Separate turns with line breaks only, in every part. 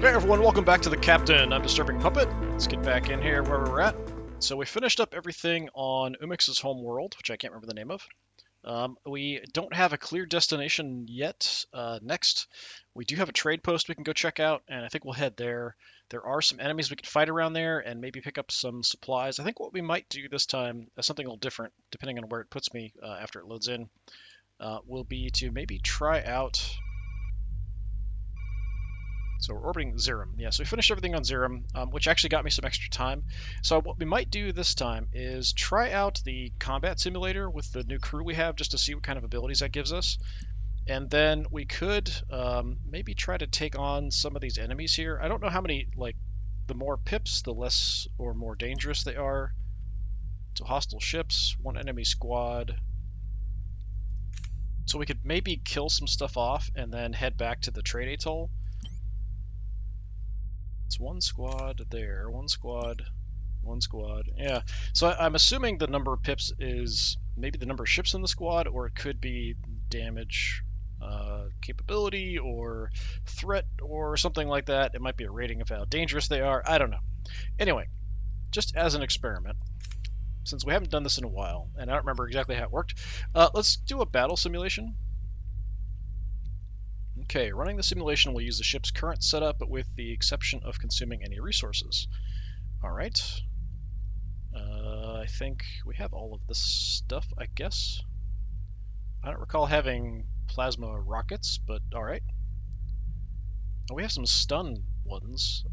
Hey everyone, welcome back to the Captain. I'm DisturbingPuppet. Let's get back in here where we're at. So we finished up everything on Umix's home world, which I can't remember the name of. We don't have a clear destination yet. Next, we do have a trade post we can go check out, and I think we'll head there. There are some enemies we can fight around there and maybe pick up some supplies. I think what we might do this time, something a little different, depending on where it puts me after it loads in, will be to maybe try out. So we're orbiting Zerum. Yeah, so we finished everything on Zerum, which actually got me some extra time. So what we might do this time is try out the combat simulator with the new crew we have, just to see what kind of abilities that gives us. And then we could maybe try to take on some of these enemies here. I don't know how many, like, the more pips, the less or more dangerous they are. So hostile ships, one enemy squad. So we could maybe kill some stuff off and then head back to the trade atoll. It's one squad there, one squad, one squad. Yeah, so I'm assuming the number of pips is maybe the number of ships in the squad, or it could be damage capability or threat or something like that. It might be a rating of how dangerous they are. I don't know. Anyway, just as an experiment, since we haven't done this in a while, and I don't remember exactly how it worked, let's do a battle simulation. Okay, running the simulation will use the ship's current setup, but with the exception of consuming any resources. Alright. I think we have all of this stuff, I guess. I don't recall having plasma rockets, but alright. Oh, we have some stun ones.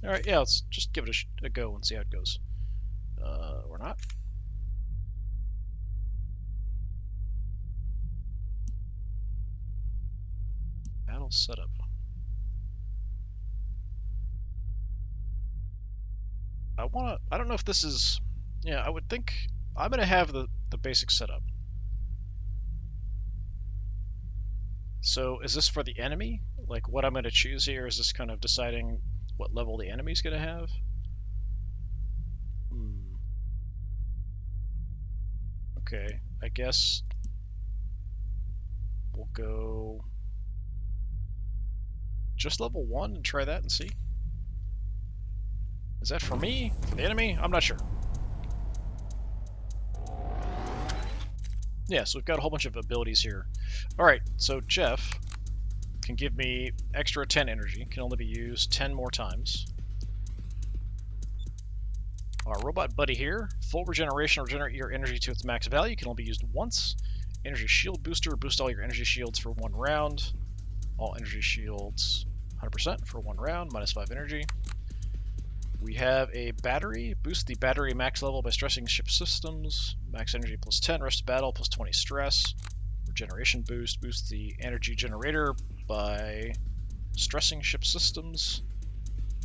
Alright, yeah, let's just give it a go and see how it goes. Or not. Battle setup. I don't know if this is, yeah, I would think, I'm gonna have the basic setup. So is this for the enemy? Like what I'm gonna choose here, is this kind of deciding what level the enemy's gonna have? Okay, I guess we'll go just level 1 and try that and see. Is that for me? For the enemy? I'm not sure. Yeah, so we've got a whole bunch of abilities here. Alright, so Jeff can give me extra 10 energy, can only be used 10 more times. Our robot buddy here, full regeneration, regenerate your energy to its max value, can only be used once. Energy shield booster, boost all your energy shields for 1 round. All energy shields 100% for 1 round, minus 5 energy. We have a battery, boost the battery max level by stressing ship systems, max energy plus 10, rest of battle plus 20 stress. Regeneration boost, boost the energy generator by stressing ship systems,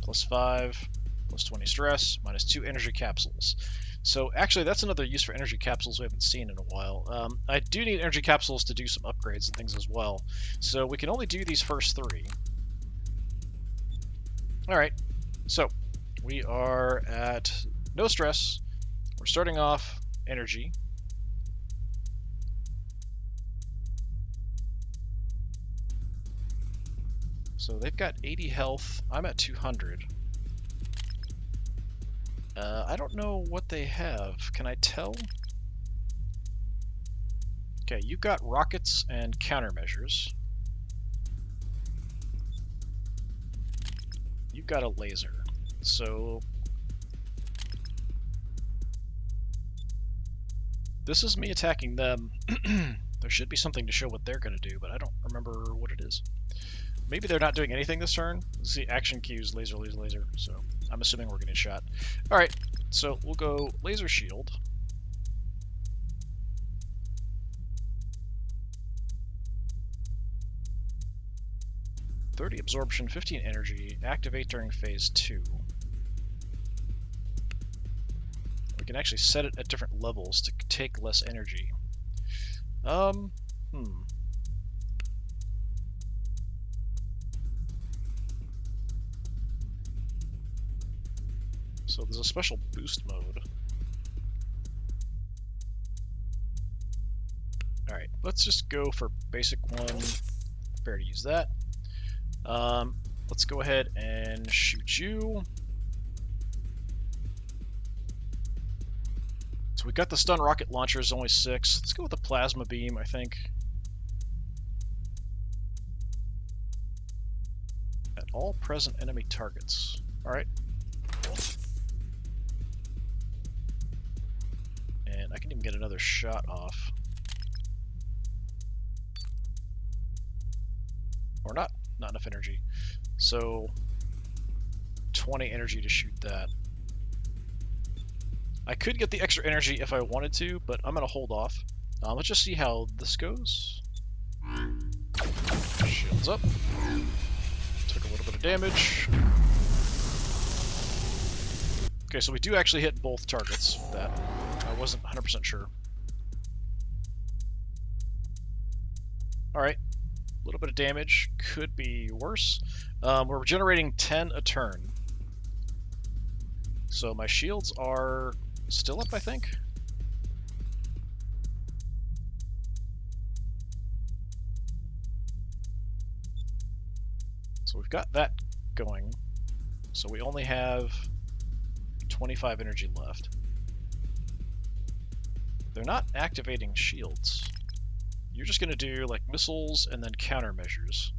plus 5, plus 20 stress, minus 2 energy capsules. So actually that's another use for energy capsules we haven't seen in a while. I do need energy capsules to do some upgrades and things as well. So we can only do these first 3. Alright, so we are at no stress. We're starting off energy. So they've got 80 health. I'm at 200. I don't know what they have. Can I tell? Okay, you've got rockets and countermeasures. You've got a laser. So this is me attacking them. There should be something to show what they're going to do, but I don't remember what it is. Maybe they're not doing anything this turn. Let's see, action cues, laser, laser, laser. So I'm assuming we're getting shot. Alright, so we'll go laser shield. "30 absorption, 15 energy, activate during phase 2. We can actually set it at different levels to take less energy. So there's a special boost mode. Alright, let's just go for basic one. Fair to use that. let's go ahead and shoot you. So we got the stun rocket launchers, only 6. Let's go with the plasma beam, I think. At all present enemy targets. Alright. And I can even get another shot off. Or not. Not enough energy. So 20 energy to shoot that. I could get the extra energy if I wanted to, but I'm going to hold off. Let's just see how this goes. Shields up. Took a little bit of damage. Okay, so we do actually hit both targets. That I wasn't 100% sure. Alright. A little bit of damage. Could be worse. We're generating 10 a turn. So my shields are still up, I think. So we've got that going. So we only have 25 energy left. They're not activating shields. You're just going to do like missiles and then countermeasures.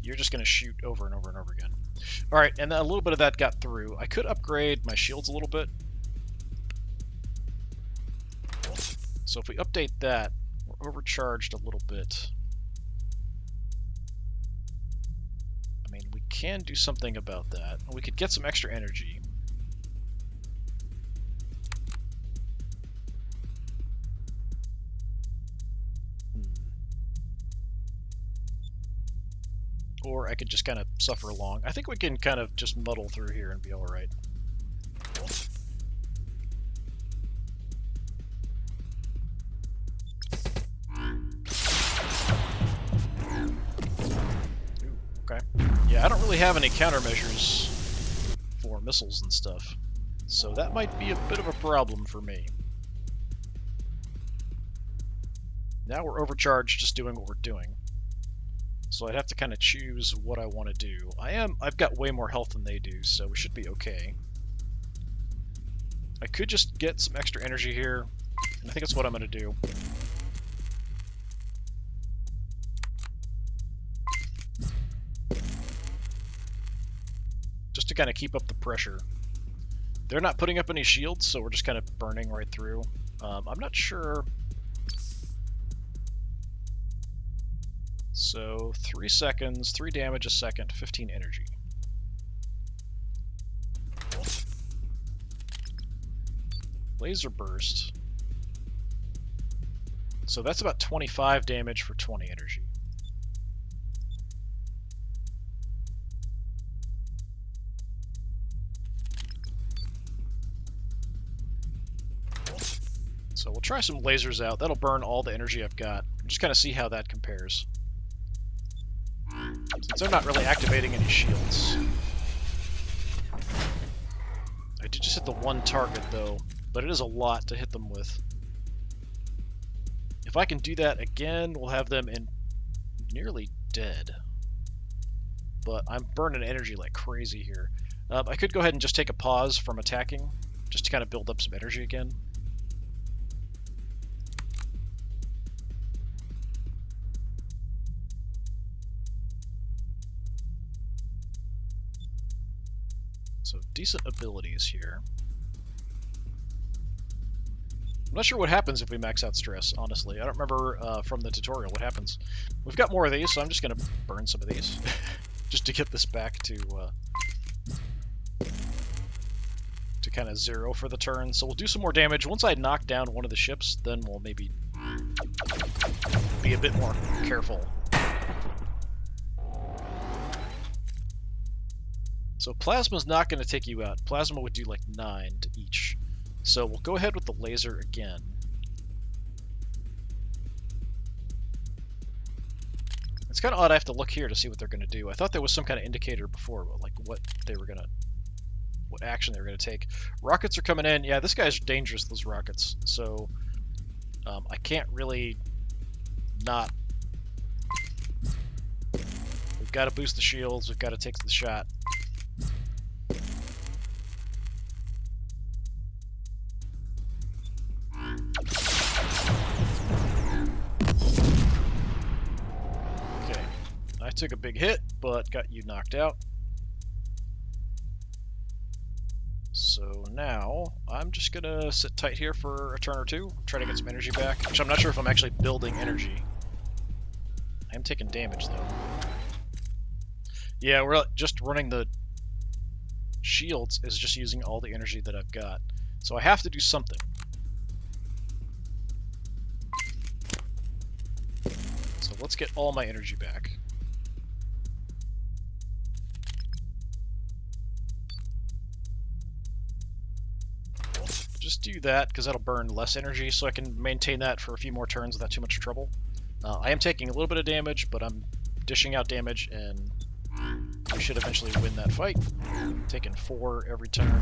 You're just going to shoot over and over and over again. Alright, and a little bit of that got through. I could upgrade my shields a little bit. So if we update that, we're overcharged a little bit. I mean, we can do something about that. We could get some extra energy. Or I could just kind of suffer along. I think we can kind of just muddle through here and be alright. Okay. Yeah, I don't really have any countermeasures for missiles and stuff. So that might be a bit of a problem for me. Now we're overcharged just doing what we're doing. So I'd have to kind of choose what I want to do. I've got way more health than they do, so we should be okay. I could just get some extra energy here, and I think that's what I'm going to do. Just to kind of keep up the pressure. They're not putting up any shields, so we're just kind of burning right through. I'm not sure. So 3 seconds, 3 damage a second, 15 energy. Laser burst. So that's about 25 damage for 20 energy. So we'll try some lasers out. That'll burn all the energy I've got. Just kind of see how that compares. Since they're not really activating any shields. I did just hit the one target though, but it is a lot to hit them with. If I can do that again, we'll have them in nearly dead. But I'm burning energy like crazy here. I could go ahead and just take a pause from attacking, just to kind of build up some energy again. So decent abilities here. I'm not sure what happens if we max out stress, honestly. I don't remember from the tutorial what happens. We've got more of these, so I'm just going to burn some of these. Just to get this back to kind of 0 for the turn. So we'll do some more damage. Once I knock down one of the ships, then we'll maybe be a bit more careful. So Plasma's not going to take you out. Plasma would do like 9 to each. So we'll go ahead with the laser again. It's kind of odd I have to look here to see what they're going to do. I thought there was some kind of indicator before, but like what action they were going to take. Rockets are coming in. Yeah, this guy's dangerous, those rockets. So I can't really not We've got to boost the shields. We've got to take the shot. Okay. I took a big hit, but got you knocked out. So now, I'm just gonna sit tight here for a turn or two, try to get some energy back, which I'm not sure if I'm actually building energy. I am taking damage, though. Yeah, we're just running the shields is just using all the energy that I've got. So I have to do something. So let's get all my energy back. Just do that, because that'll burn less energy, so I can maintain that for a few more turns without too much trouble. I am taking a little bit of damage, but I'm dishing out damage, and we should eventually win that fight. Taking 4 every turn.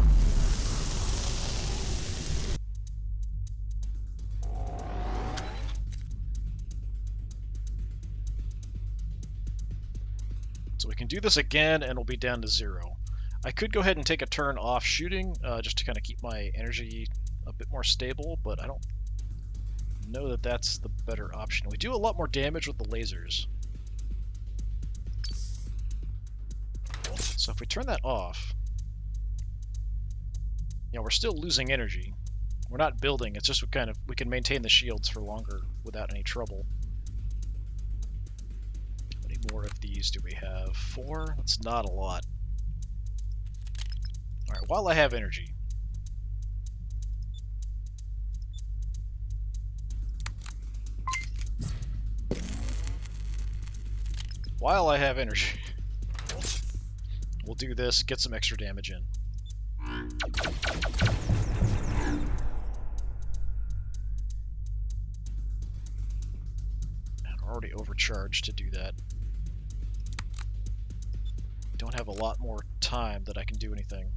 So we can do this again, and we'll be down to 0. I could go ahead and take a turn off shooting, just to kind of keep my energy a bit more stable, but I don't know that that's the better option. We do a lot more damage with the lasers. So if we turn that off, we're still losing energy. We're not building, it's just we can maintain the shields for longer without any trouble. How many more of these do we have? 4? That's not a lot. Alright, while I have energy, we'll do this, get some extra damage in. And we're already overcharged to do that. We don't have a lot more time that I can do anything.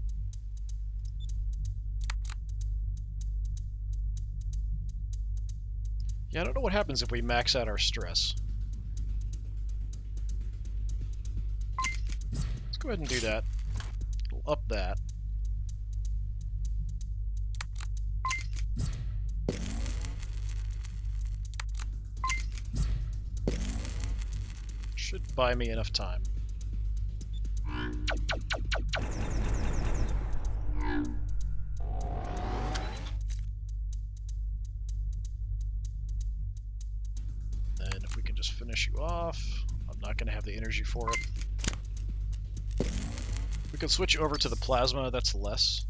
Yeah, I don't know what happens if we max out our stress. Let's go ahead and do that. We'll up that. Should buy me enough time. And if we can just finish you off, I'm not going to have the energy for it. We can switch over to the plasma, that's less.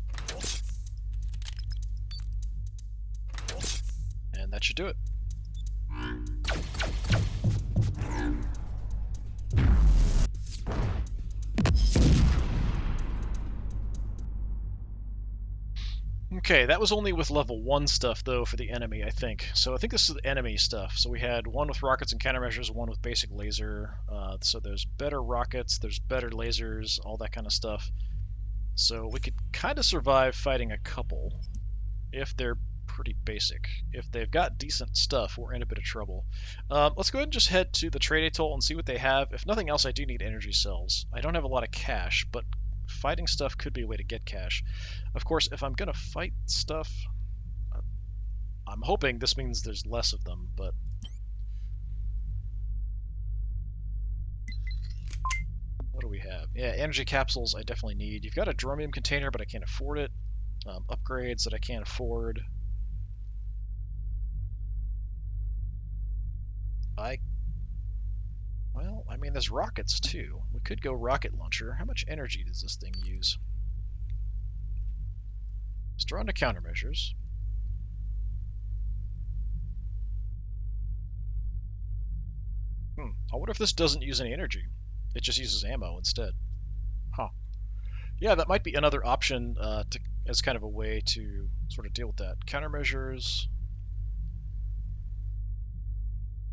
And that should do it. Okay, that was only with level 1 stuff, though, for the enemy, I think. So I think this is the enemy stuff. So we had one with rockets and countermeasures, one with basic laser. So there's better rockets, there's better lasers, all that kind of stuff. So we could kind of survive fighting a couple, if they're pretty basic. If they've got decent stuff, we're in a bit of trouble. Let's go ahead and just head to the trade atoll and see what they have. If nothing else, I do need energy cells. I don't have a lot of cash, but fighting stuff could be a way to get cash. Of course, if I'm going to fight stuff, I'm hoping this means there's less of them, but... What do we have? Yeah, energy capsules I definitely need. You've got a dromium container, but I can't afford it. Upgrades that I can't afford. Well, I mean, there's rockets, too. We could go rocket launcher. How much energy does this thing use? It's drawn to countermeasures. I wonder if this doesn't use any energy. It just uses ammo instead. Huh. Yeah, that might be another option as kind of a way to sort of deal with that. Countermeasures.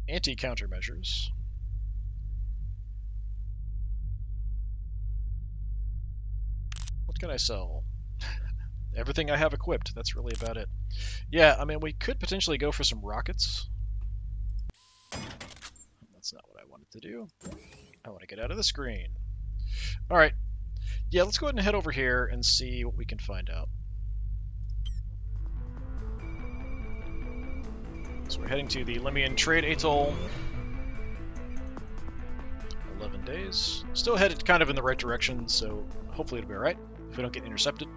Anti-countermeasures. What can I sell? Everything I have equipped. That's really about it. Yeah, I mean, we could potentially go for some rockets. That's not what I wanted to do. I want to get out of the screen. All right. Yeah, let's go ahead and head over here and see what we can find out. So we're heading to the Minin Trade Atoll. 11 days. Still headed kind of in the right direction, so hopefully it'll be alright if we don't get intercepted.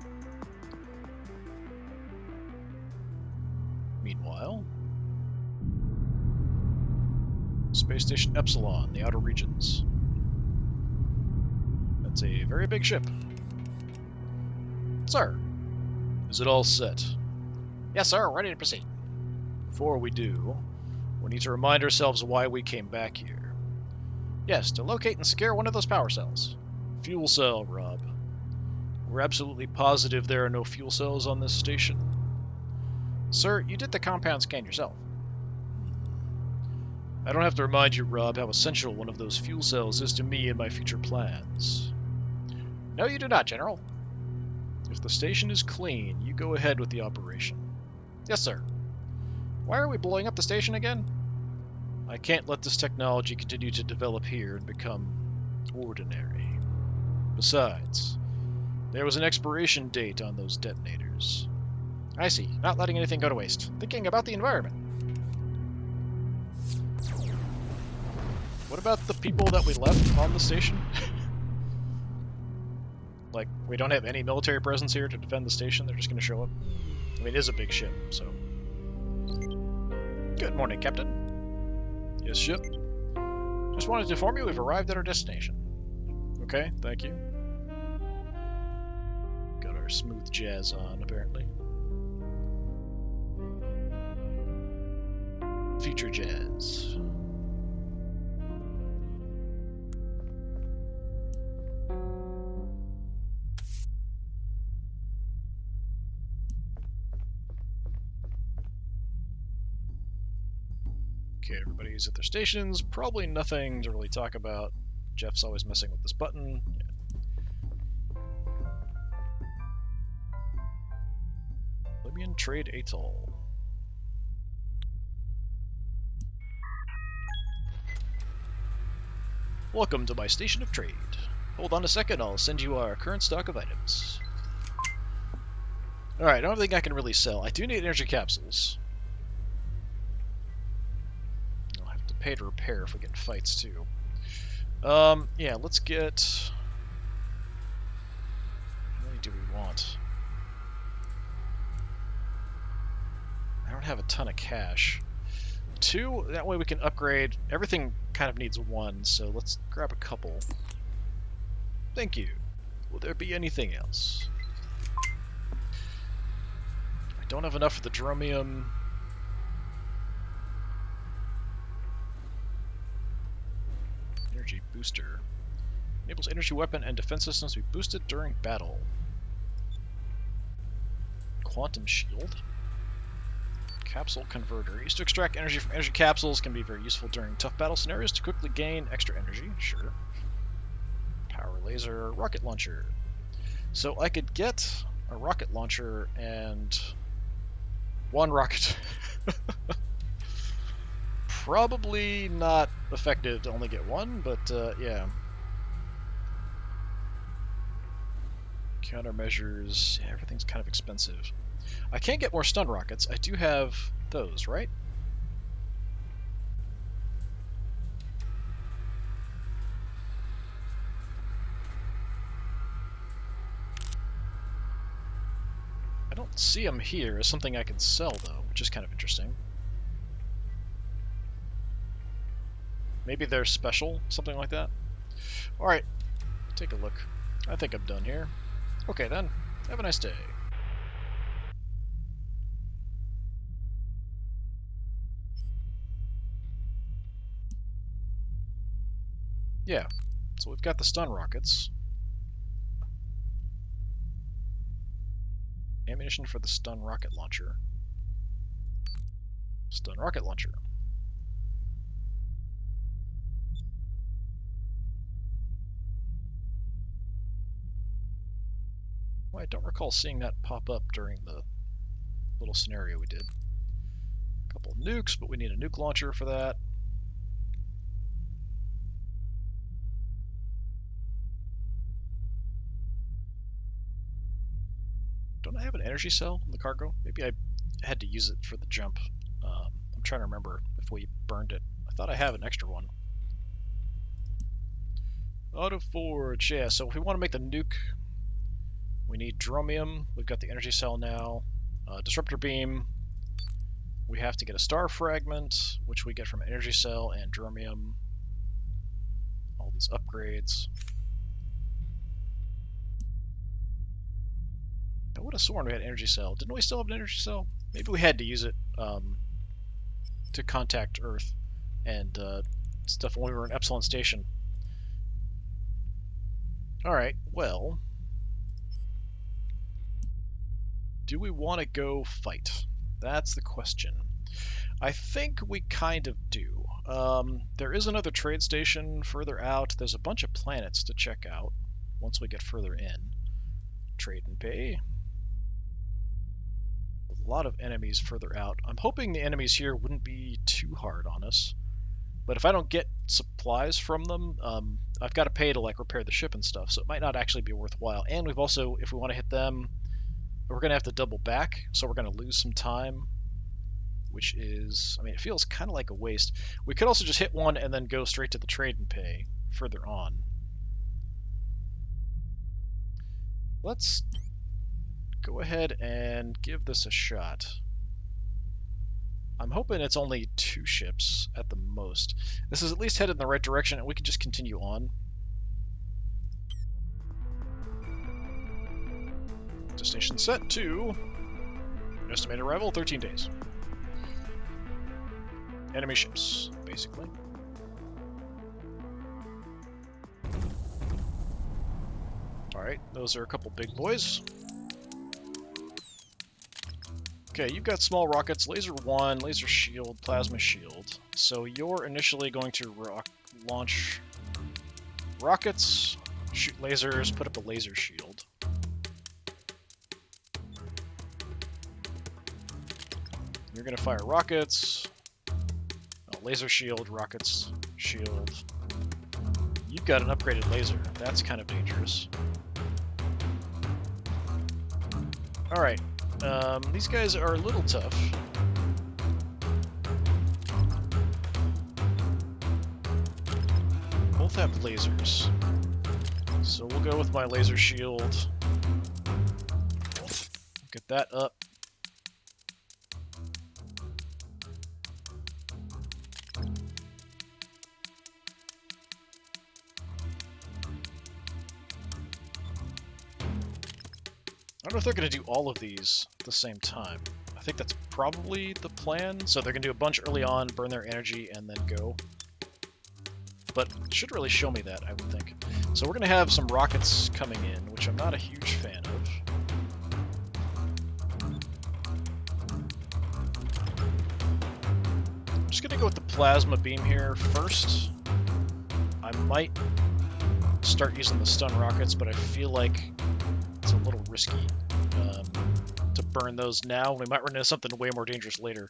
Meanwhile, Space Station Epsilon, the outer regions. That's a very big ship. Sir, is it all set? Yes, sir. Ready to proceed. Before we do, we need to remind ourselves why we came back here. Yes, to locate and secure one of those power cells. Fuel cell, Rob. We're absolutely positive there are no fuel cells on this station. Sir, you did the compound scan yourself. I don't have to remind you, Rob, how essential one of those fuel cells is to me and my future plans. No, you do not, General. If the station is clean, you go ahead with the operation. Yes, sir. Why are we blowing up the station again? I can't let this technology continue to develop here and become ordinary. Besides, there was an expiration date on those detonators. I see. Not letting anything go to waste. Thinking about the environment. What about the people that we left on the station? Like, we don't have any military presence here to defend the station, they're just going to show up? I mean, it is a big ship, so... Good morning, Captain. Yes, ship? Just wanted to inform you we've arrived at our destination. Okay, thank you. Got our smooth jazz on, apparently. Future jazz. Okay, everybody's at their stations. Probably nothing to really talk about. Jeff's always messing with this button. Libyan Trade Atoll. Welcome to my station of trade. Hold on a second, I'll send you our current stock of items. Alright, I don't think I can really sell. I do need energy capsules. I'll have to pay to repair if we get fights too. Yeah, let's get... How many do we want? I don't have a ton of cash. 2, that way we can upgrade. Everything kind of needs 1, so let's grab a couple. Thank you. Will there be anything else? I don't have enough for the dromium. Energy booster. Enables energy weapon and defense systems to be boosted during battle. Quantum shield. Capsule converter. Used to extract energy from energy capsules, can be very useful during tough battle scenarios to quickly gain extra energy. Sure. Power laser, rocket launcher. So I could get a rocket launcher and 1 rocket. Probably not effective to only get 1, but yeah. Countermeasures. Yeah, everything's kind of expensive. I can't get more stun rockets. I do have those, right? I don't see them here as something I can sell, though, which is kind of interesting. Maybe they're special, something like that. Alright, take a look. I think I'm done here. Okay then, have a nice day. Yeah, so we've got the stun rockets. Ammunition for the stun rocket launcher. Stun rocket launcher. Well, I don't recall seeing that pop up during the little scenario we did. A couple of nukes, but we need a nuke launcher for that. I have an energy cell in the cargo? Maybe I had to use it for the jump. I'm trying to remember if we burned it. I thought I have an extra one. Auto forge, yeah, so if we want to make the nuke, we need dromium. We've got the energy cell now. Disruptor beam. We have to get a star fragment, which we get from an energy cell and dromium. All these upgrades. I would have sworn we had an energy cell. Didn't we still have an energy cell? Maybe we had to use it to contact Earth and stuff when we were in Epsilon Station. Alright, well, do we want to go fight? That's the question. I think we kind of do. There is another trade station further out. There's a bunch of planets to check out once we get further in. Trade and pay. A lot of enemies further out. I'm hoping the enemies here wouldn't be too hard on us. But if I don't get supplies from them, I've got to pay to like repair the ship and stuff, so it might not actually be worthwhile. And we've also, if we want to hit them, we're going to have to double back, so we're going to lose some time, which is, I mean, it feels kind of like a waste. We could also just hit one and then go straight to the trade and pay further on. Let's go ahead and give this a shot. I'm hoping it's only 2 ships at the most. This is at least headed in the right direction, and we can just continue on. Destination set to estimated arrival 13 days. Enemy ships, basically. Alright, those are a couple big boys. Okay, you've got small rockets, laser 1, laser shield, plasma shield. So you're initially going to launch rockets, shoot lasers, put up a laser shield. You're going to fire rockets, laser shield, rockets, shield. You've got an upgraded laser. That's kind of dangerous. Alright. These guys are a little tough. Both have lasers. So we'll go with my laser shield. Get that up. I don't know if they're going to do all of these at the same time. I think that's probably the plan. So they're going to do a bunch early on, burn their energy, and then go. But it should really show me that, I would think. So we're going to have some rockets coming in, which I'm not a huge fan of. I'm just going to go with the plasma beam here first. I might start using the stun rockets, but I feel like it's a little risky to burn those now. We might run into something way more dangerous later.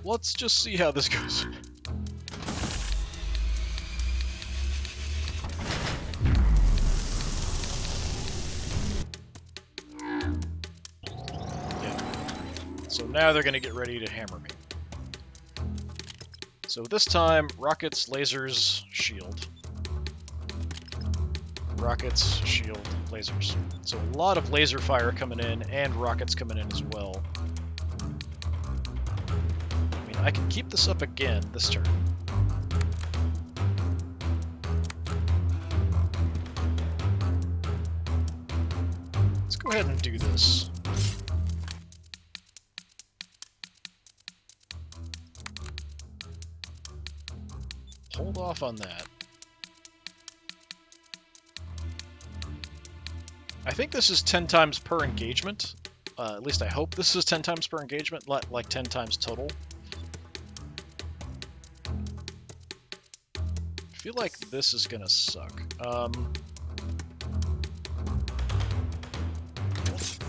Let's just see how this goes. Yeah. So now they're going to get ready to hammer me. So this time, rockets, lasers, shield. Rockets, shield, lasers. So a lot of laser fire coming in, and rockets coming in as well. I mean, I can keep this up again this turn. Let's go ahead and do this. Hold off on that. I think this is 10 times per engagement. At least I hope this is 10 times per engagement, like 10 times total. I feel like this is gonna suck.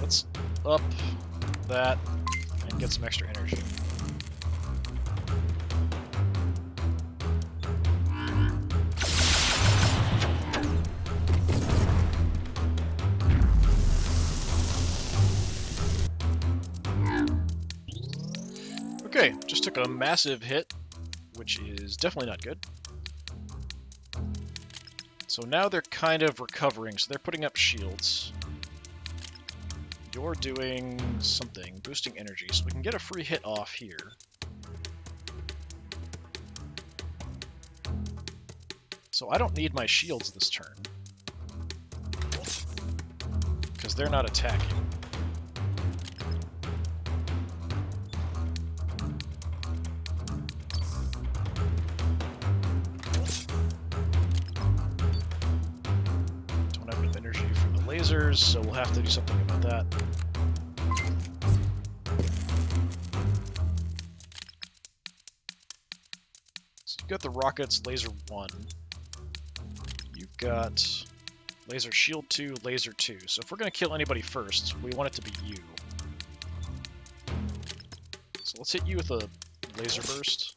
Let's up that and get some extra energy. Okay, just took a massive hit, which is definitely not good. So now they're kind of recovering, so they're putting up shields. You're doing something, boosting energy, so we can get a free hit off here. So I don't need my shields this turn, because they're not attacking. Don't have enough energy for the lasers, so we'll have to do something about that. So you've got the rockets, laser 1. You've got laser shield 2, laser 2. So if we're going to kill anybody first, we want it to be you. So let's hit you with a laser burst.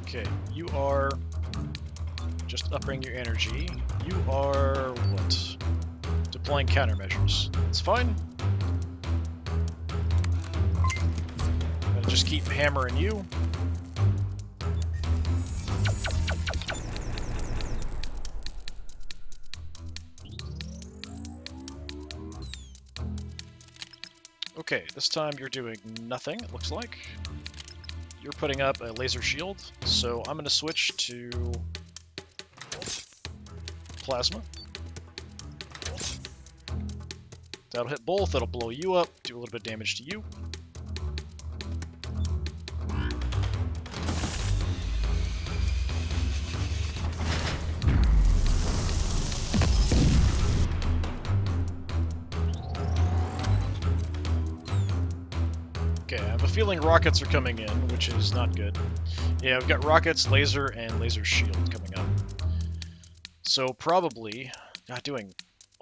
Okay, you are just upping your energy. You are what? Deploying countermeasures. That's fine. Gonna just keep hammering you. Okay, this time you're doing nothing, it looks like. You're putting up a laser shield, so I'm gonna switch to plasma. That'll hit both, that'll blow you up, do a little bit of damage to you. Okay, I have a feeling rockets are coming in, which is not good. Yeah, we've got rockets, laser, and laser shield coming up. So probably, not doing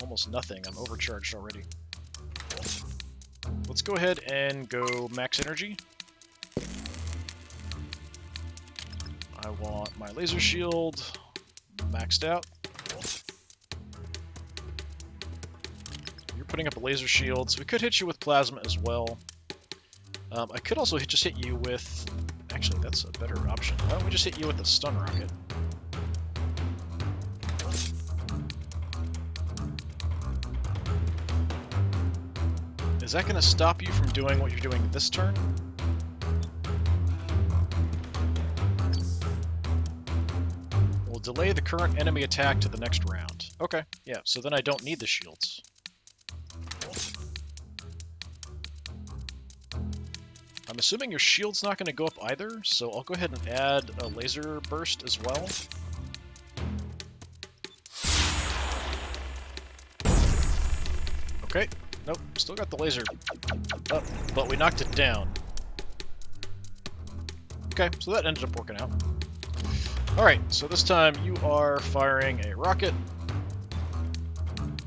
almost nothing, I'm overcharged already. Let's go ahead and go max energy. I want my laser shield maxed out. You're putting up a laser shield, so we could hit you with plasma as well. I could also just hit you with... Actually, that's a better option. Why don't we just hit you with a stun rocket? Is that going to stop you from doing what you're doing this turn? We'll delay the current enemy attack to the next round. Okay, yeah, so then I don't need the shields. I'm assuming your shield's not going to go up either, so I'll go ahead and add a laser burst as well. Okay, nope, still got the laser up, but we knocked it down. Okay, so that ended up working out. Alright, so this time you are firing a rocket,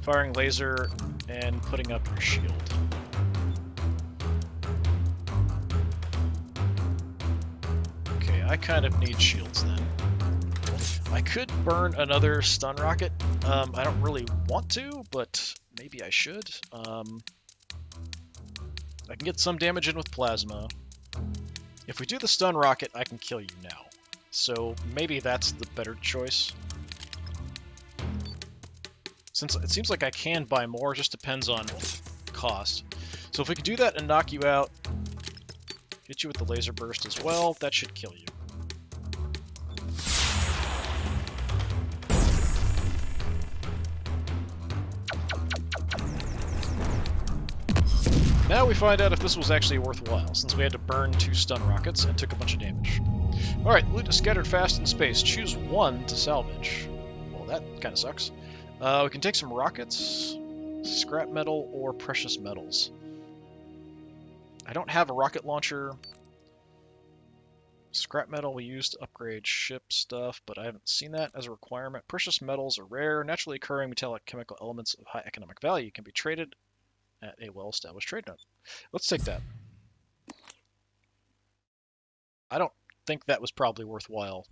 firing laser, and putting up your shield. I kind of need shields then. I could burn another stun rocket. I don't really want to, but maybe I should. I can get some damage in with plasma. If we do the stun rocket, I can kill you now. So maybe that's the better choice. Since it seems like I can buy more, it just depends on cost. So if we can do that and knock you out, hit you with the laser burst as well, that should kill you. Now we find out if this was actually worthwhile, since we had to burn 2 stun rockets and took a bunch of damage. Alright, loot is scattered fast in space. Choose one to salvage. Well, that kind of sucks. We can take some rockets, scrap metal, or precious metals. I don't have a rocket launcher. Scrap metal we use to upgrade ship stuff, but I haven't seen that as a requirement. Precious metals are rare. Naturally occurring metallic chemical elements of high economic value can be traded at a well-established trade node. Let's take that. I don't think that was probably worthwhile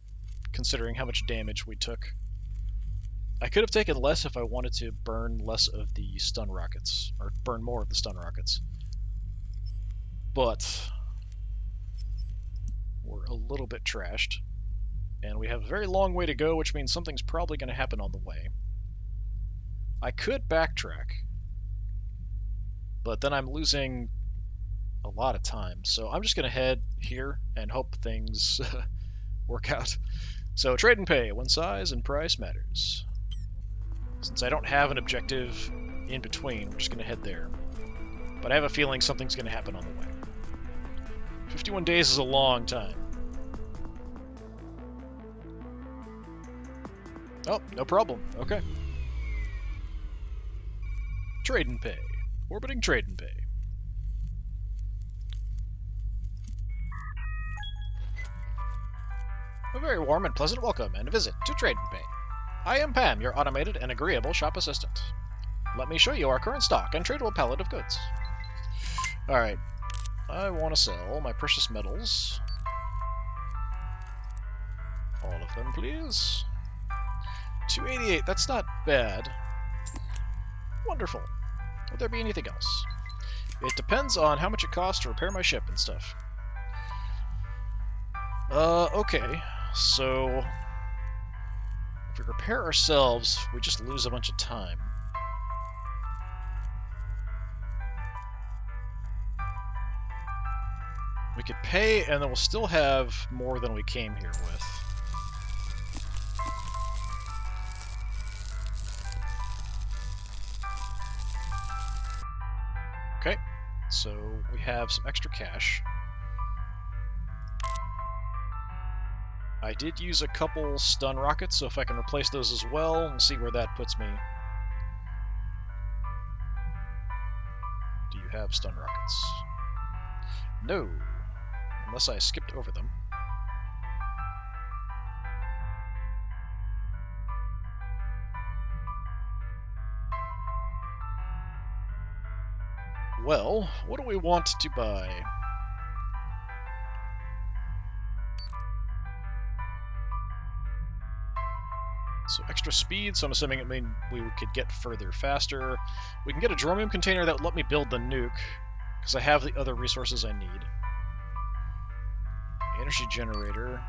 considering how much damage we took. I could have taken less if I wanted to burn less of the stun rockets, or burn more of the stun rockets. But we're a little bit trashed, and we have a very long way to go, which means something's probably going to happen on the way. I could backtrack, but then I'm losing a lot of time, so I'm just going to head here and hope things work out. So trade and pay, when size and price matters. Since I don't have an objective in between, we're just going to head there. But I have a feeling something's going to happen on the way. 51 days is a long time. Oh, no problem. Okay. Trade and pay. Orbiting trade and pay. A very warm and pleasant welcome and a visit to Trade and Pay. I am Pam, your automated and agreeable shop assistant. Let me show you our current stock and tradable palette of goods. Alright, I want to sell my precious metals. All of them, please. 288, that's not bad. Wonderful. Would there be anything else? It depends on how much it costs to repair my ship and stuff. Okay. So, if we repair ourselves, we just lose a bunch of time. We could pay, and then we'll still have more than we came here with. Okay, so we have some extra cash. I did use a couple stun rockets, so if I can replace those as well, we'll see where that puts me. Do you have stun rockets? No, unless I skipped over them. Well, what do we want to buy? So extra speed, so I'm assuming it means we could get further faster. We can get a dromium container that would let me build the nuke, because I have the other resources I need. Energy generator.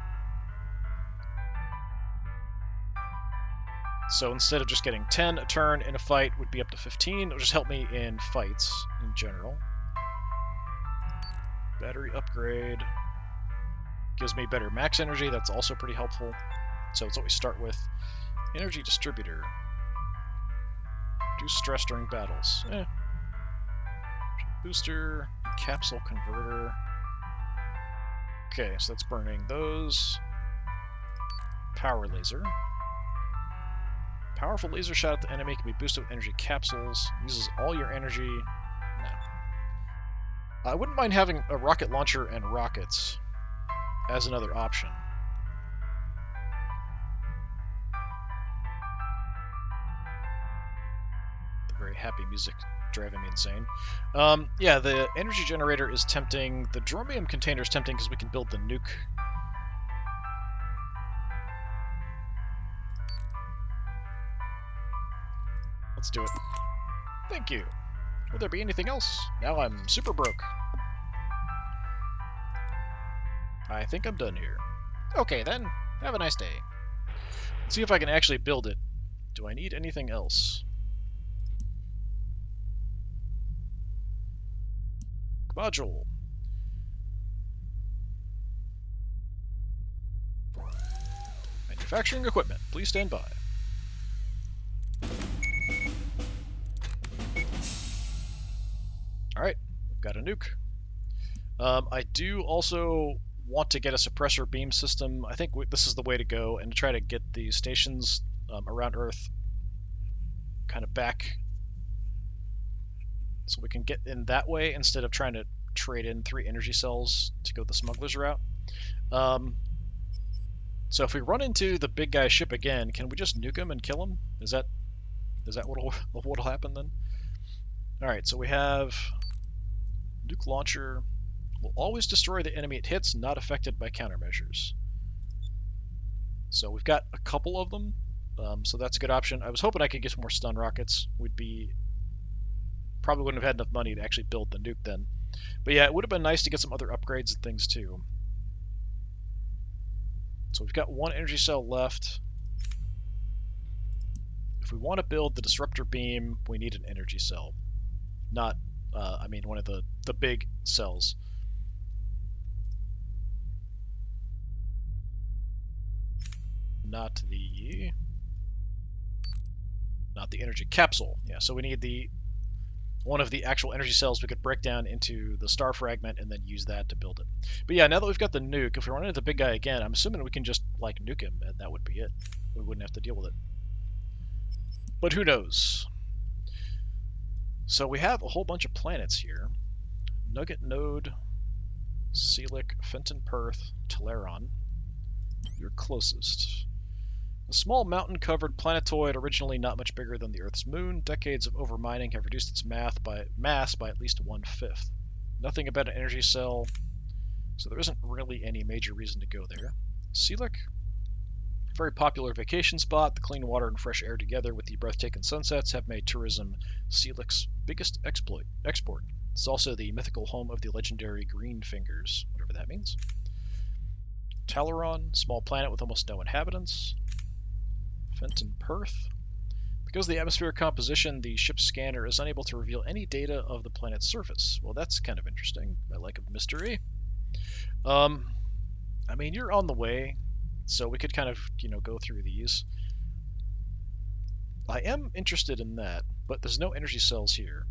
So instead of just getting 10 a turn in a fight, would be up to 15. It'll just help me in fights in general. Battery upgrade. Gives me better max energy, that's also pretty helpful. So it's what we start with. Energy distributor. Reduce stress during battles. Booster, capsule converter. Okay, so that's burning those. Power laser. Powerful laser shot at the enemy can be boosted with energy capsules. Uses all your energy. No. I wouldn't mind having a rocket launcher and rockets as another option. The very happy music driving me insane. Yeah, the energy generator is tempting. The dromium container is tempting because we can build the nuke. Let's do it. Thank you. Will there be anything else? Now I'm super broke. I think I'm done here. Okay then, have a nice day. Let's see if I can actually build it. Do I need anything else? Module. Manufacturing equipment, please stand by. Alright, we've got a nuke. I do also want to get a suppressor beam system. I think this is the way to go, and to try to get the stations around Earth kind of back so we can get in that way instead of trying to trade in 3 energy cells to go the smuggler's route. So if we run into the big guy's ship again, can we just nuke him and kill him? Is that what'll happen then? Alright, so we have nuke launcher. Will always destroy the enemy it hits, not affected by countermeasures. So we've got a couple of them, so that's a good option. I was hoping I could get some more stun rockets. Probably wouldn't have had enough money to actually build the nuke then. But yeah, it would have been nice to get some other upgrades and things too. So we've got one energy cell left. If we want to build the disruptor beam, we need an energy cell. Not, I mean, one of the big cells. Not the energy capsule. Yeah, so we need one of the actual energy cells we could break down into the star fragment and then use that to build it. But yeah, now that we've got the nuke, if we run into the big guy again, I'm assuming we can just like nuke him and that would be it. We wouldn't have to deal with it. But who knows? So we have a whole bunch of planets here. Nugget Node, Selic, Fenton Perth, Teleron. You're closest. A small mountain-covered planetoid, originally not much bigger than the Earth's moon. Decades of overmining have reduced its mass by at least 1/5. Nothing about an energy cell, so there isn't really any major reason to go there. Selic, very popular vacation spot. The clean water and fresh air together with the breathtaking sunsets have made tourism Selic's biggest export. It's also the mythical home of the legendary Green Fingers, whatever that means. Teleron, small planet with almost no inhabitants. Fenton Perth. Because of the atmospheric composition, the ship's scanner is unable to reveal any data of the planet's surface. Well, that's kind of interesting. I like a mystery. I mean, you're on the way, so we could kind of, go through these. I am interested in that, but there's no energy cells here.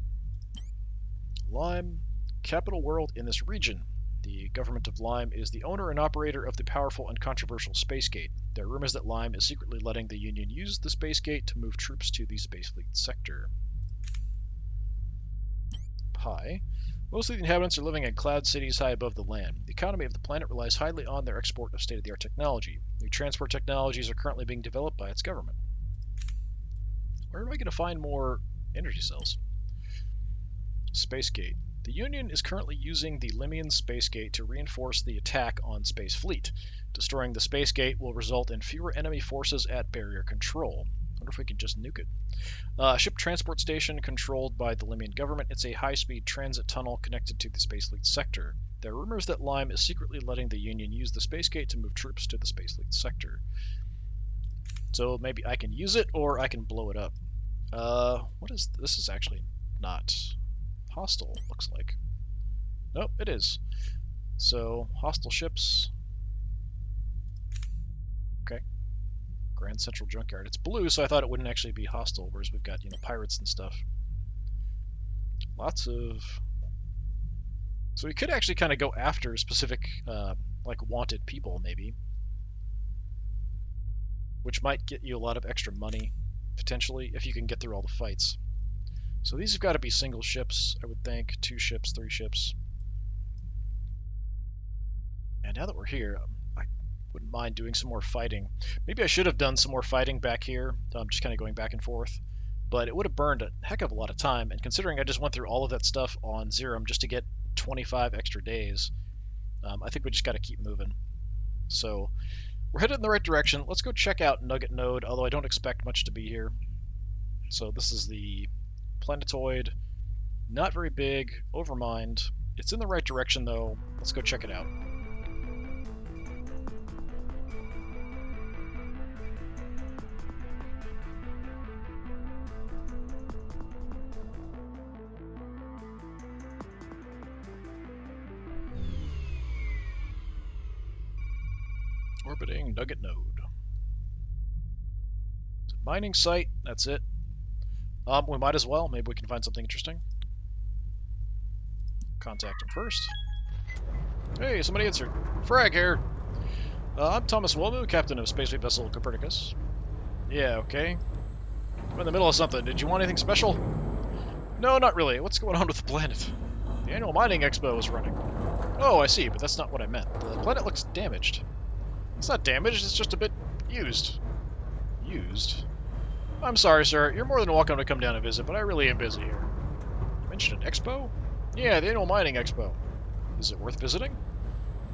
Lime, capital world in this region. The government of Lime is the owner and operator of the powerful and controversial Space Gate. There are rumors that Lime is secretly letting the Union use the Space Gate to move troops to the Space Fleet sector. Pi. Most of the inhabitants are living in cloud cities high above the land. The economy of the planet relies highly on their export of state-of-the-art technology. New transport technologies are currently being developed by its government. Where am I going to find more energy cells? Space Gate. The Union is currently using the Limian Space Gate to reinforce the attack on Space Fleet. Destroying the Space Gate will result in fewer enemy forces at barrier control. I wonder if we can just nuke it. Ship transport station controlled by the Limian government. It's a high-speed transit tunnel connected to the Space Fleet sector. There are rumors that Lime is secretly letting the Union use the Space Gate to move troops to the Space Fleet sector. So maybe I can use it, or I can blow it up. What is this? Is actually not hostile, looks like. Nope, it is. So, hostile ships. Okay. Grand Central Junkyard. It's blue, so I thought it wouldn't actually be hostile, whereas we've got, pirates and stuff. Lots of... So we could actually kind of go after specific, wanted people, maybe. Which might get you a lot of extra money, potentially, if you can get through all the fights. So these have got to be single ships, I would think. 2 ships, 3 ships. And now that we're here, I wouldn't mind doing some more fighting. Maybe I should have done some more fighting back here, just kind of going back and forth. But it would have burned a heck of a lot of time, and considering I just went through all of that stuff on Zerum just to get 25 extra days, I think we just got to keep moving. So we're headed in the right direction. Let's go check out Nugget Node, although I don't expect much to be here. So this is the planetoid, not very big, overmined. It's in the right direction though. Let's go check it out. Orbiting Nugget Node. It's a mining site, that's it. We might as well. Maybe we can find something interesting. Contact him first. Hey, somebody answered. Frag here. I'm Thomas Womu, captain of Space Fleet Vessel Copernicus. Yeah, okay. I'm in the middle of something. Did you want anything special? No, not really. What's going on with the planet? The annual mining expo is running. Oh, I see, but that's not what I meant. The planet looks damaged. It's not damaged, it's just a bit used. Used? I'm sorry, sir. You're more than welcome to come down and visit, but I really am busy here. You mentioned an expo? Yeah, the annual mining expo. Is it worth visiting?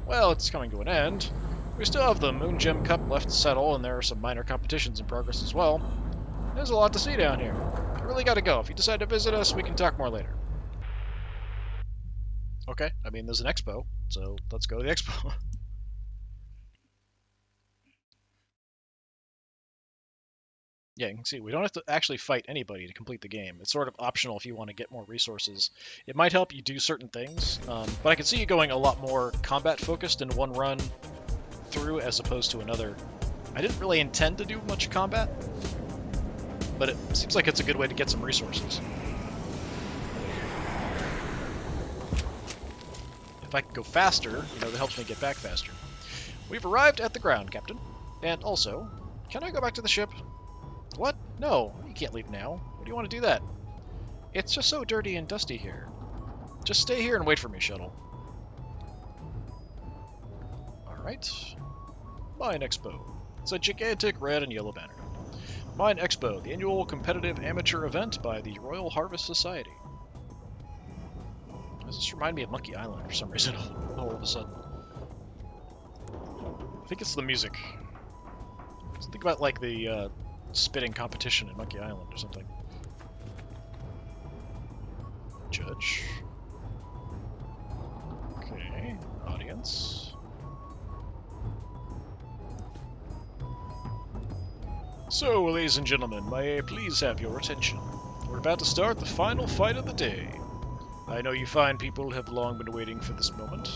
Well, it's coming to an end. We still have the Moon Gem Cup left to settle, and there are some minor competitions in progress as well. There's a lot to see down here. I really gotta go. If you decide to visit us, we can talk more later. Okay, I mean, there's an expo, so let's go to the expo. Yeah, you can see we don't have to actually fight anybody to complete the game. It's sort of optional if you want to get more resources. It might help you do certain things, but I can see you going a lot more combat focused in one run through as opposed to another. I didn't really intend to do much combat, but it seems like it's a good way to get some resources. If I can go faster, that helps me get back faster. We've arrived at the ground, Captain. And also, can I go back to the ship? What? No, you can't leave now. What do you want to do that? It's just so dirty and dusty here. Just stay here and wait for me, shuttle. Alright. Mine Expo. It's a gigantic red and yellow banner. Mine Expo, the annual competitive amateur event by the Royal Harvest Society. Does this remind me of Monkey Island for some reason, all of a sudden? I think it's the music. Just think about like the spitting competition in Monkey Island or something. Judge. Okay, audience. So, ladies and gentlemen, may I please have your attention? We're about to start the final fight of the day. I know you fine people have long been waiting for this moment.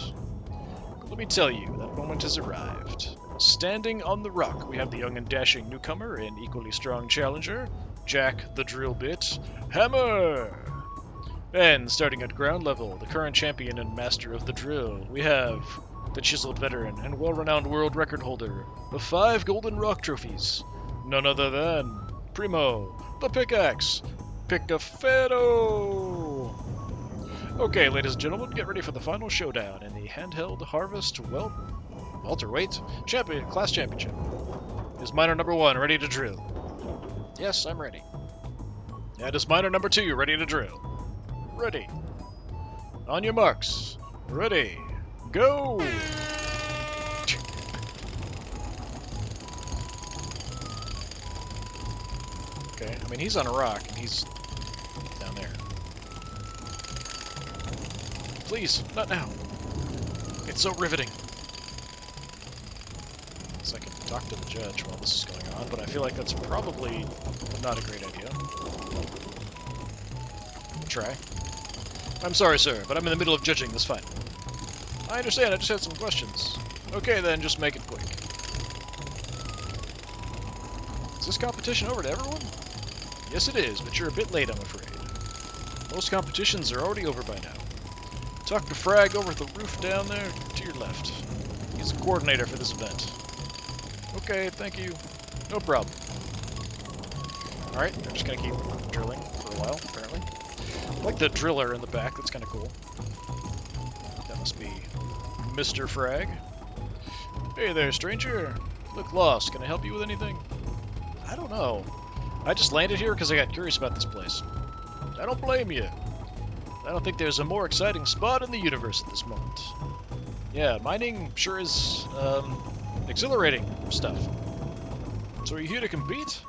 But let me tell you, that moment has arrived. Standing on the rock, we have the young and dashing newcomer and equally strong challenger, Jack the Drill Bit Hammer! And starting at ground level, the current champion and master of the drill, we have the chiseled veteran and well-renowned world record holder of 5 golden rock trophies, none other than Primo, the Pickaxe, Picafero! Okay, ladies and gentlemen, get ready for the final showdown in the handheld harvest welterweight class championship. Is miner number 1 ready to drill? Yes, I'm ready. And is miner number 2 ready to drill? Ready. On your marks. Ready. Go! Okay, I mean, he's on a rock, and he's down there. Please, not now. It's so riveting. So I can talk to the judge while this is going on, but I feel like that's probably not a great idea. I'll try. I'm sorry, sir, but I'm in the middle of judging this fight. I understand, I just had some questions. Okay, then, just make it quick. Is this competition over to everyone? Yes, it is, but you're a bit late, I'm afraid. Most competitions are already over by now. Talk to Frag over at the roof down there to your left. He's the coordinator for this event. Okay, thank you. No problem. Alright, they're just gonna keep drilling for a while, apparently. I like the driller in the back, that's kinda cool. That must be Mr. Frag. Hey there, stranger. Look lost, can I help you with anything? I don't know. I just landed here because I got curious about this place. I don't blame you. I don't think there's a more exciting spot in the universe at this moment. Yeah, mining sure is, exhilarating stuff. So are you here to compete?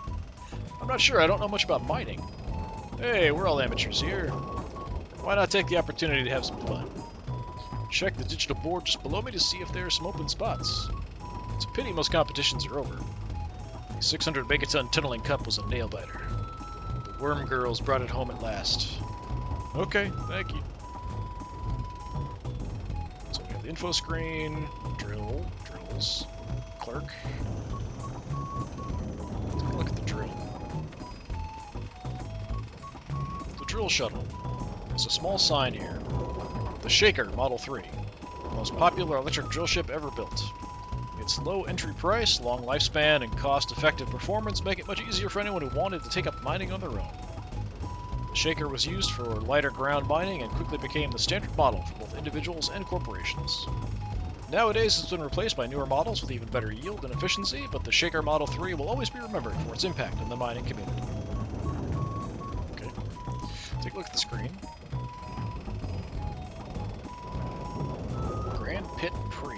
I'm not sure, I don't know much about mining. Hey, we're all amateurs here. Why not take the opportunity to have some fun? Check the digital board just below me to see if there are some open spots. It's a pity most competitions are over. The 600 megaton tunneling cup was a nail-biter. The worm girls brought it home at last. Okay, thank you. So we have the info screen, drills, clerk. Let's take a look at the drill. The drill shuttle. There's a small sign here. The Shaker Model 3. The most popular electric drill ship ever built. Its low entry price, long lifespan, and cost-effective performance make it much easier for anyone who wanted to take up mining on their own. The Shaker was used for lighter ground mining and quickly became the standard model for both individuals and corporations. Nowadays, it's been replaced by newer models with even better yield and efficiency, but the Shaker Model 3 will always be remembered for its impact on the mining community. Okay, take a look at the screen. Grand Pit Pre.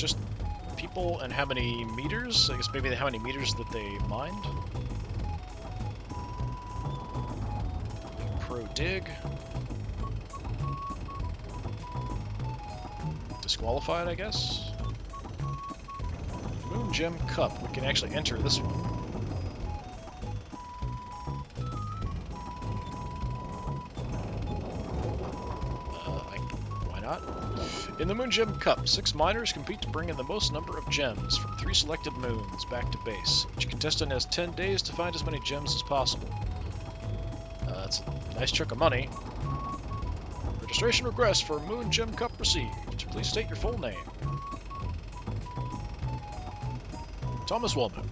just people and how many meters? I guess maybe how many meters that they mined. Pro dig. Disqualified, I guess. Moon Gem Cup. We can actually enter this one. Why not? In the Moon Gem Cup, 6 miners compete to bring in the most number of gems from 3 selected moons back to base. Each contestant has 10 days to find as many gems as possible. That's a nice chunk of money. Registration request for Moon Gem Cup received. Please state your full name. Thomas Wellman.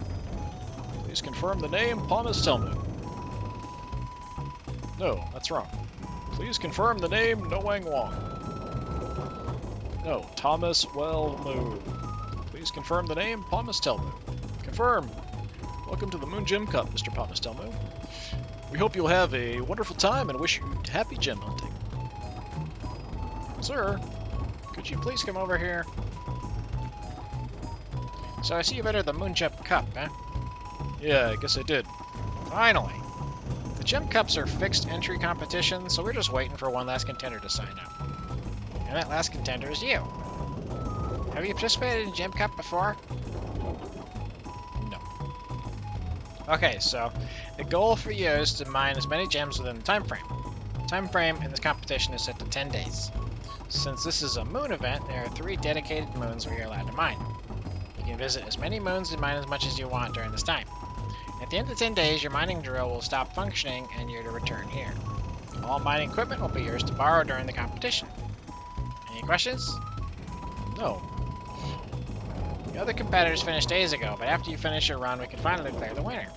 Please confirm the name Thomas Telman. No, that's wrong. Please confirm the name No Wang Wong. No, Thomas Wellmoon. Please confirm the name Thomas Telmu. Confirm. Welcome to the Moon Gem Cup, Mr. Thomas Telmu. We hope you'll have a wonderful time and wish you happy gem hunting. Sir, could you please come over here? So I see you entered the Moon Gem Cup, eh? Yeah, I guess I did. Finally. The Gem Cups are fixed entry competitions, so we're just waiting for one last contender to sign up. And that last contender is you. Have you participated in Gem Cup before? No. Okay, so the goal for you is to mine as many gems within the time frame. The time frame in this competition is set to 10 days. Since this is a moon event, there are 3 dedicated moons where you're allowed to mine. You can visit as many moons and mine as much as you want during this time. At the end of 10 days, your mining drill will stop functioning and you're to return here. All mining equipment will be yours to borrow during the competition. Any questions? No. The other competitors finished days ago, but after you finish your run, we can finally declare the winner.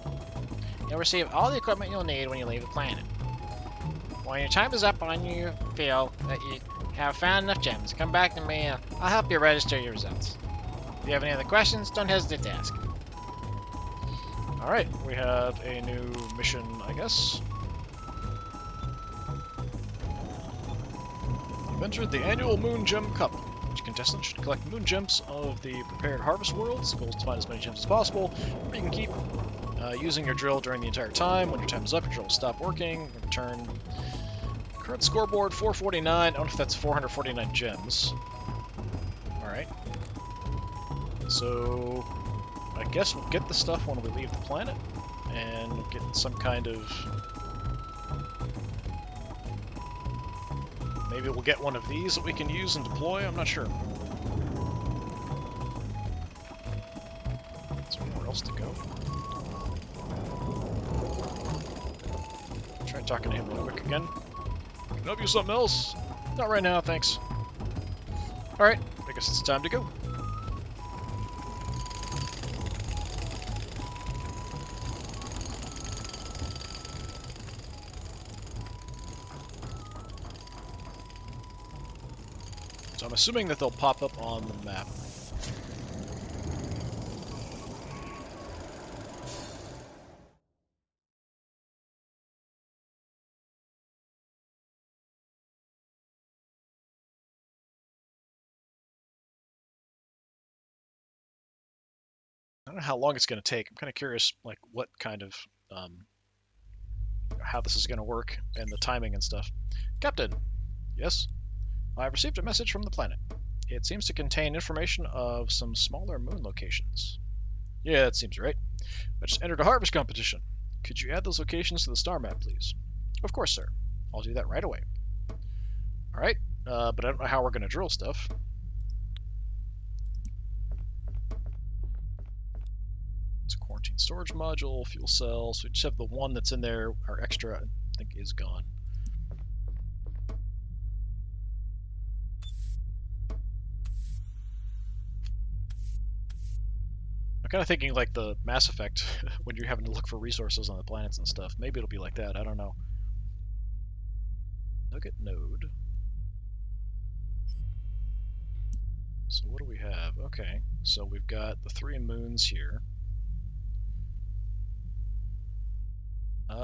You'll receive all the equipment you'll need when you leave the planet. When your time is up and you feel that you have found enough gems, come back to me and I'll help you register your results. If you have any other questions, don't hesitate to ask. Alright, we have a new mission, I guess. You've entered the annual Moon Gem Cup. Each contestant should collect moon gems of the prepared harvest worlds. The goal is to find as many gems as possible, or you can keep using your drill during the entire time. When your time is up, your drill will stop working. Return current scoreboard 449. I don't know if that's 449 gems. Alright. So I guess we'll get the stuff when we leave the planet, and we'll get some kind of... Maybe we'll get one of these that we can use and deploy, I'm not sure. Is there anywhere else to go? Try talking to him real quick again. Can I help you with something else? Not right now, thanks. Alright, I guess it's time to go. So I'm assuming that they'll pop up on the map. I don't know how long it's going to take. I'm kind of curious, like, what kind of, how this is going to work and the timing and stuff. Captain! Yes? I've received a message from the planet. It seems to contain information of some smaller moon locations. Yeah, that seems right. I just entered a harvest competition. Could you add those locations to the star map, please? Of course, sir. I'll do that right away. Alright, but I don't know how we're going to drill stuff. It's a quarantine storage module, fuel cell, so we just have the one that's in there. Our extra, I think, is gone. I'm kind of thinking like the Mass Effect, when you're having to look for resources on the planets and stuff. Maybe it'll be like that, I don't know. Nugget node. So what do we have? Okay, so we've got the 3 moons here.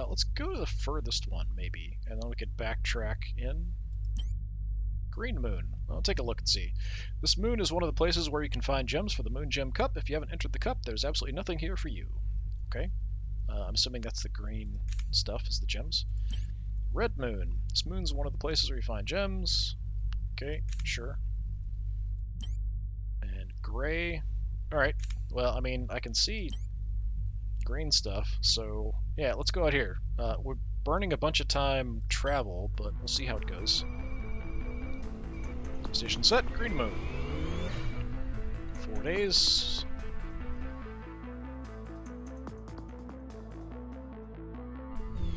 Let's go to the furthest one, maybe, and then we could backtrack in. Green moon. I'll take a look and see. This moon is one of the places where you can find gems for the Moon Gem Cup. If you haven't entered the cup, there's absolutely nothing here for you. Okay. I'm assuming that's the green stuff, is the gems. Red moon. This moon's one of the places where you find gems. Okay, sure. And gray. Alright. Well, I mean, I can see green stuff, so yeah, let's go out here. We're burning a bunch of time travel, but we'll see how it goes. Station set, green moon. 4 days.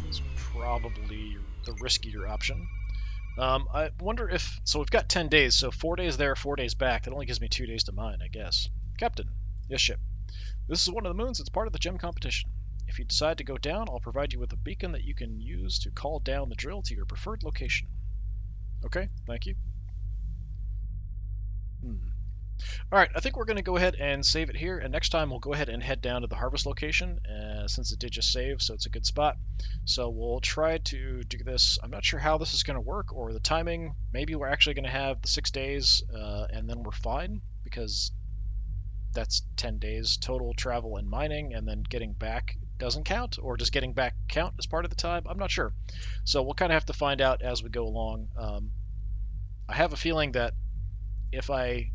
It's probably the riskier option. I wonder if... So we've got 10 days, so 4 days there, 4 days back. That only gives me 2 days to mine, I guess. Captain. Yes, ship. This is one of the moons that's part of the gem competition. If you decide to go down, I'll provide you with a beacon that you can use to call down the drill to your preferred location. Okay, thank you. Alright, I think we're going to go ahead and save it here, and next time we'll go ahead and head down to the harvest location, since it did just save, so it's a good spot. So we'll try to do this. I'm not sure how this is going to work, or the timing. Maybe we're actually going to have the 6 days, and then we're fine, because that's 10 days total travel and mining, and then getting back doesn't count, or does getting back count as part of the time? I'm not sure. So we'll kind of have to find out as we go along. I have a feeling that if I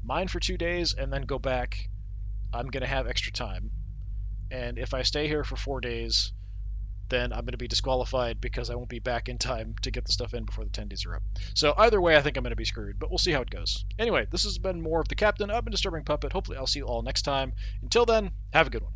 mine for 2 days and then go back, I'm going to have extra time. And if I stay here for 4 days, then I'm going to be disqualified because I won't be back in time to get the stuff in before the 10 days are up. So either way, I think I'm going to be screwed, but we'll see how it goes. Anyway, this has been more of the Captain. I've been Disturbing Puppet. Hopefully I'll see you all next time. Until then, have a good one.